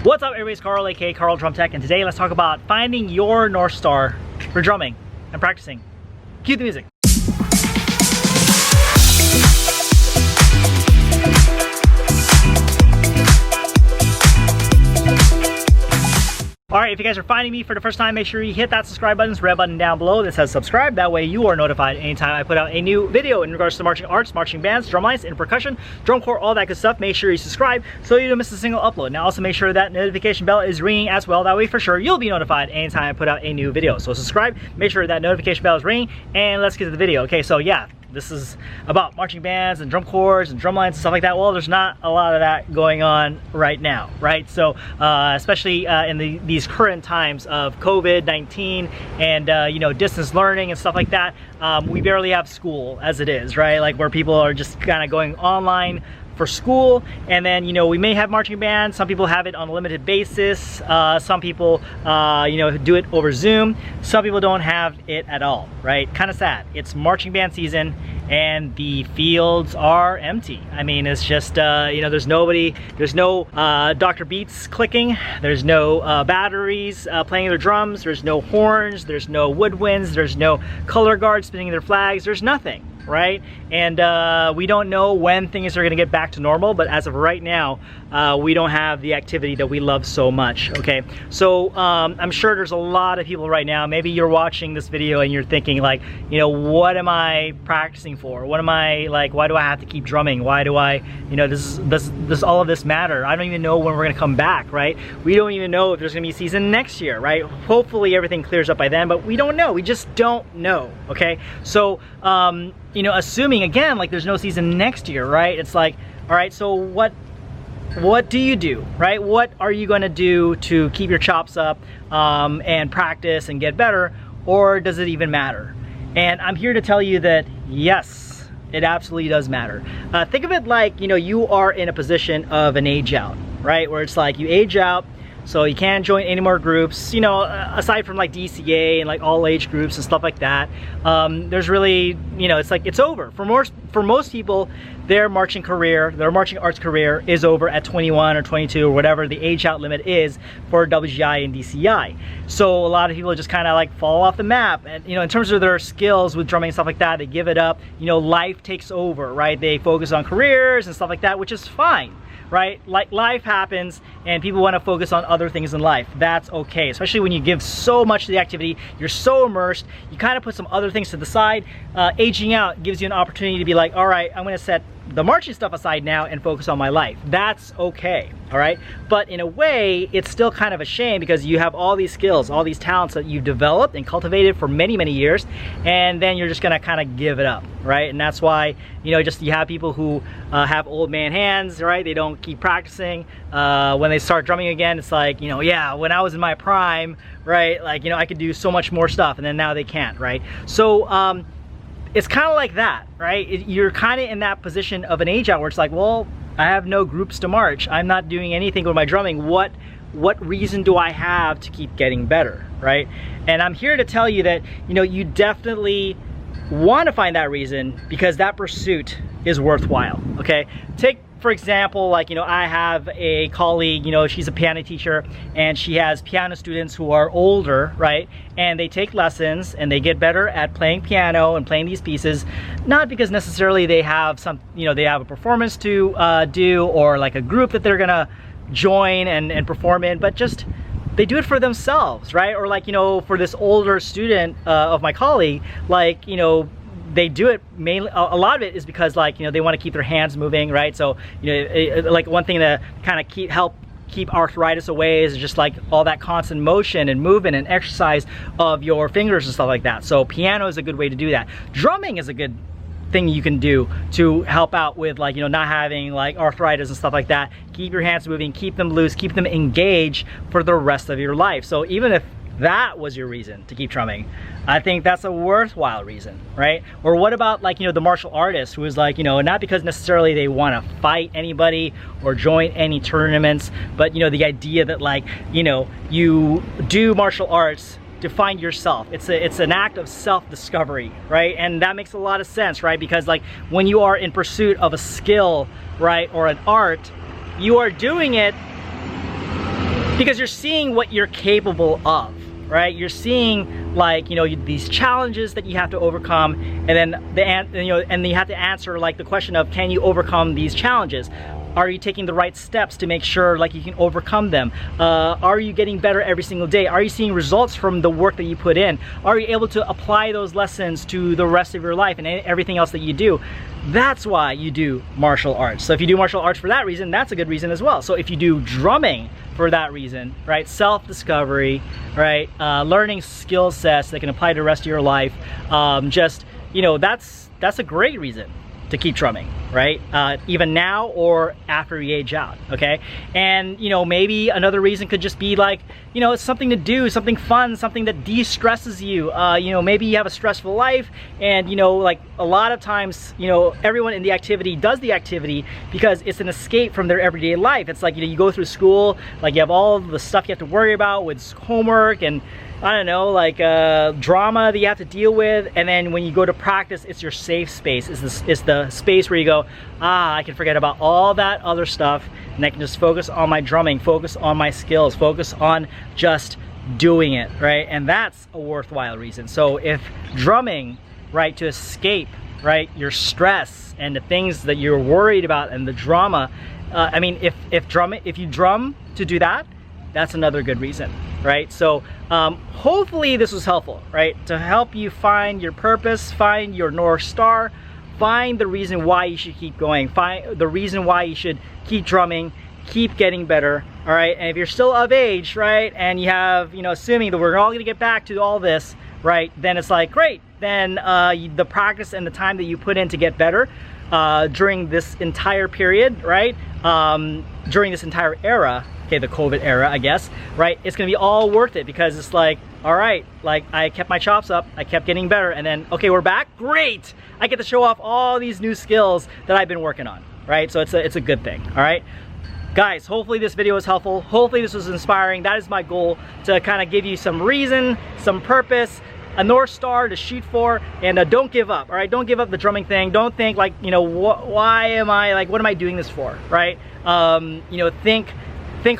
What's up everybody, it's Carl, aka Carl Drum Tech, and today let's talk about finding your North Star for drumming and practicing. Cue the music. Alright, if you guys are finding me for the first time, make sure you hit that subscribe button, red button down below that says subscribe. That way you are notified anytime I put out a new video in regards to marching arts, marching bands, drum lines, indoor percussion, drum corps, all that good stuff. Make sure you subscribe so you don't miss a single upload. Now also make sure that notification bell is ringing as well. That way for sure you'll be notified anytime I put out a new video. So subscribe, make sure that notification bell is ringing, and let's get to the video. Okay, so yeah. This is about marching bands and drum corps and drum lines and stuff like that. Well, there's not a lot of that going on right now, right? So especially in these current times of COVID-19 and you know, distance learning and stuff like that, we barely have school as it is, right? Like where people are just kind of going online for school, and then you know, we may have marching bands. Some people have it on a limited basis. Some people you know, do it over Zoom. Some people don't have it at all, right? Kind of sad. It's marching band season and the fields are empty. I mean, it's just you know, there's nobody, there's no Dr. Beats clicking, there's no batteries playing their drums, there's no horns, there's no woodwinds, there's no color guards spinning their flags, there's nothing, right? And we don't know when things are going to get back to normal, but as of right now, we don't have the activity that we love so much. Okay, so I'm sure there's a lot of people right now, maybe you're watching this video and you're thinking like, you know, what am I practicing for? What am I like, why do I have to keep drumming? Why do I, you know, does all of this matter? I don't even know when we're gonna come back, right? We don't even know if there's gonna be a season next year, right? Hopefully everything clears up by then, but we don't know. We just don't know, okay? So you know, assuming again like there's no season next year, right? It's like, all right, so what do you do, right? What are you going to do to keep your chops up and practice and get better, or does it even matter? And I'm here to tell you that yes, it absolutely does matter. Think of it like, you know, you are in a position of an age out, right? Where it's like you age out, so you can't join any more groups, you know, aside from like DCA and like all age groups and stuff like that. There's really, you know, it's like it's over. For most people, their marching career, their marching arts career is over at 21 or 22 or whatever the age out limit is for WGI and DCI. So a lot of people just kind of like fall off the map, and you know, in terms of their skills with drumming and stuff like that, they give it up. You know, life takes over, right? They focus on careers and stuff like that, which is fine. Right? Like life happens and people want to focus on other things in life. That's okay, especially when you give so much to the activity, you're so immersed, you kind of put some other things to the side. Aging out gives you an opportunity to be like, all right, I'm going to set the marching stuff aside now and focus on my life. That's okay, all right? But in a way, it's still kind of a shame because you have all these skills, all these talents that you've developed and cultivated for many, many years, and then you're just gonna kind of give it up, right? And that's why, you know, just you have people who have old man hands, right? They don't keep practicing. When they start drumming again, it's like, you know, yeah, when I was in my prime, right? Like, you know, I could do so much more stuff, and then now they can't, right? So, it's kind of like that, right? You're kind of in that position of an age out where it's like, well, I have no groups to march. I'm not doing anything with my drumming. What reason do I have to keep getting better, right? And I'm here to tell you that, you know, you definitely want to find that reason because that pursuit is worthwhile, okay? Take, for example, like, you know, I have a colleague, you know, she's a piano teacher and she has piano students who are older, right? And they take lessons and they get better at playing piano and playing these pieces, not because necessarily they have some, you know, they have a performance to do or like a group that they're gonna join and perform in, but just they do it for themselves, right? Or like, you know, for this older student of my colleague, like, you know, they do it mainly, a lot of it is because like, you know, they want to keep their hands moving, right? So, you know, like one thing to kind of help keep arthritis away is just like all that constant motion and movement and exercise of your fingers and stuff like that. So piano is a good way to do that. Drumming is a good thing you can do to help out with, like, you know, not having like arthritis and stuff like that. Keep your hands moving, keep them loose, keep them engaged for the rest of your life. So even if that was your reason to keep drumming, I think that's a worthwhile reason, right? Or what about like, you know, the martial artist who is like, you know, not because necessarily they want to fight anybody or join any tournaments, but you know, the idea that like, you know, you do martial arts to find yourself. It's an act of self-discovery, right? And that makes a lot of sense, right? Because like when you are in pursuit of a skill, right, or an art, you are doing it Because you're seeing what you're capable of, right? You're seeing, like, you know, these challenges that you have to overcome, and then and you have to answer like the question of, can you overcome these challenges? Are you taking the right steps to make sure like you can overcome them? Are you getting better every single day? Are you seeing results from the work that you put in? Are you able to apply those lessons to the rest of your life and everything else that you do? That's why you do martial arts. So if you do martial arts for that reason, that's a good reason as well. So if you do drumming for that reason, right? Self-discovery, right? Learning skill sets that can apply to the rest of your life. Just, you know, that's a great reason to keep drumming, right? Even now or after you age out, okay? And, you know, maybe another reason could just be like, you know, it's something to do, something fun, something that de-stresses you. You know, maybe you have a stressful life, and, you know, like a lot of times, you know, everyone in the activity does the activity because it's an escape from their everyday life. It's like, you know, you go through school, like you have all the stuff you have to worry about with homework and, I don't know, like drama that you have to deal with, and then when you go to practice, it's your safe space. It's the space where you go, I can forget about all that other stuff, and I can just focus on my drumming, focus on my skills, focus on just doing it, right? And that's a worthwhile reason. So if drumming, right, to escape, right, your stress and the things that you're worried about and the drama, I mean, if you drum to do that, that's another good reason, right? So hopefully this was helpful, right? To help you find your purpose, find your North Star, find the reason why you should keep going, find the reason why you should keep drumming, keep getting better, all right? And if you're still of age, right, and you have, you know, assuming that we're all gonna get back to all this, right, then it's like, great, then the practice and the time that you put in to get better during this entire period, right, during this entire era, okay, the COVID era, I guess, right? It's gonna be all worth it, because it's like, all right, like I kept my chops up, I kept getting better, and then, okay, we're back, great! I get to show off all these new skills that I've been working on, right? So it's a good thing, all right? Guys, hopefully this video was helpful. Hopefully this was inspiring. That is my goal, to kind of give you some reason, some purpose, a North Star to shoot for, and don't give up, all right? Don't give up the drumming thing. Don't think like, you know, why am I, like, what am I doing this for, right? You know, think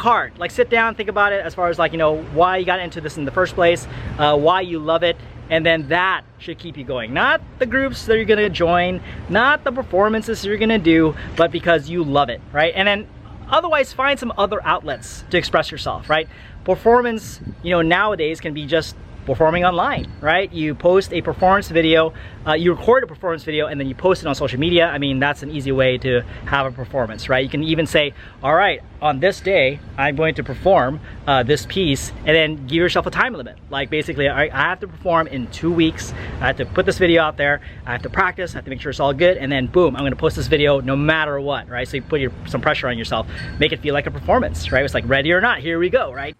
hard, like sit down, think about it as far as like, you know, why you got into this in the first place, why you love it, and then that should keep you going. Not the groups that you're gonna join, not the performances you're gonna do, but because you love it, right? And then otherwise find some other outlets to express yourself, right? Performance, you know, nowadays can be just performing online, right? You post a performance video, you record a performance video, and then you post it on social media. I mean, that's an easy way to have a performance, right? You can even say, all right, on this day, I'm going to perform this piece, and then give yourself a time limit. Like basically, I have to perform in 2 weeks. I have to put this video out there. I have to practice. I have to make sure it's all good, and then boom, I'm gonna post this video no matter what, right? So you put some pressure on yourself, make it feel like a performance, right? It's like ready or not, here we go, right?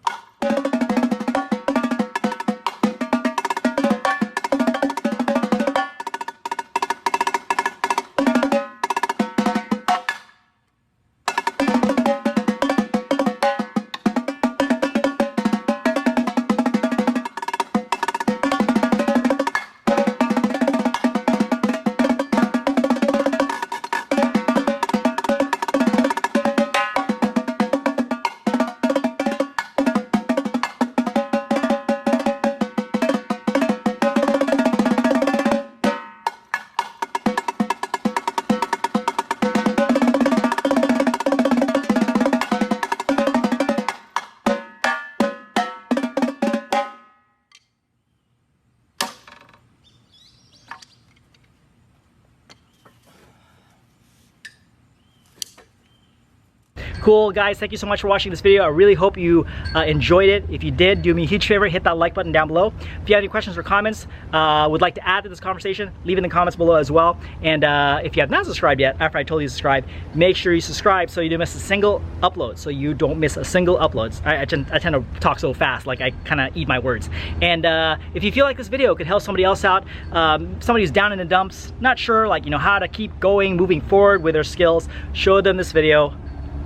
Cool, guys, thank you so much for watching this video. I really hope you enjoyed it. If you did, do me a huge favor, hit that like button down below. If you have any questions or comments, would like to add to this conversation, leave in the comments below as well. And if you have not subscribed yet, after I told you to subscribe, make sure you subscribe so you don't miss a single upload. So you don't miss a single upload. I tend to talk so fast, like I kind of eat my words. And if you feel like this video could help somebody else out, somebody who's down in the dumps, not sure, like, you know, how to keep going, moving forward with their skills, show them this video,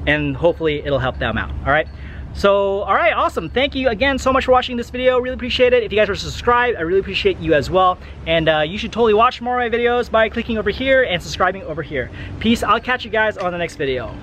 and hopefully it'll help them out, all right? So, all right, awesome. Thank you again so much for watching this video. Really appreciate it. If you guys are subscribed, I really appreciate you as well. And you should totally watch more of my videos by clicking over here and subscribing over here. Peace. I'll catch you guys on the next video.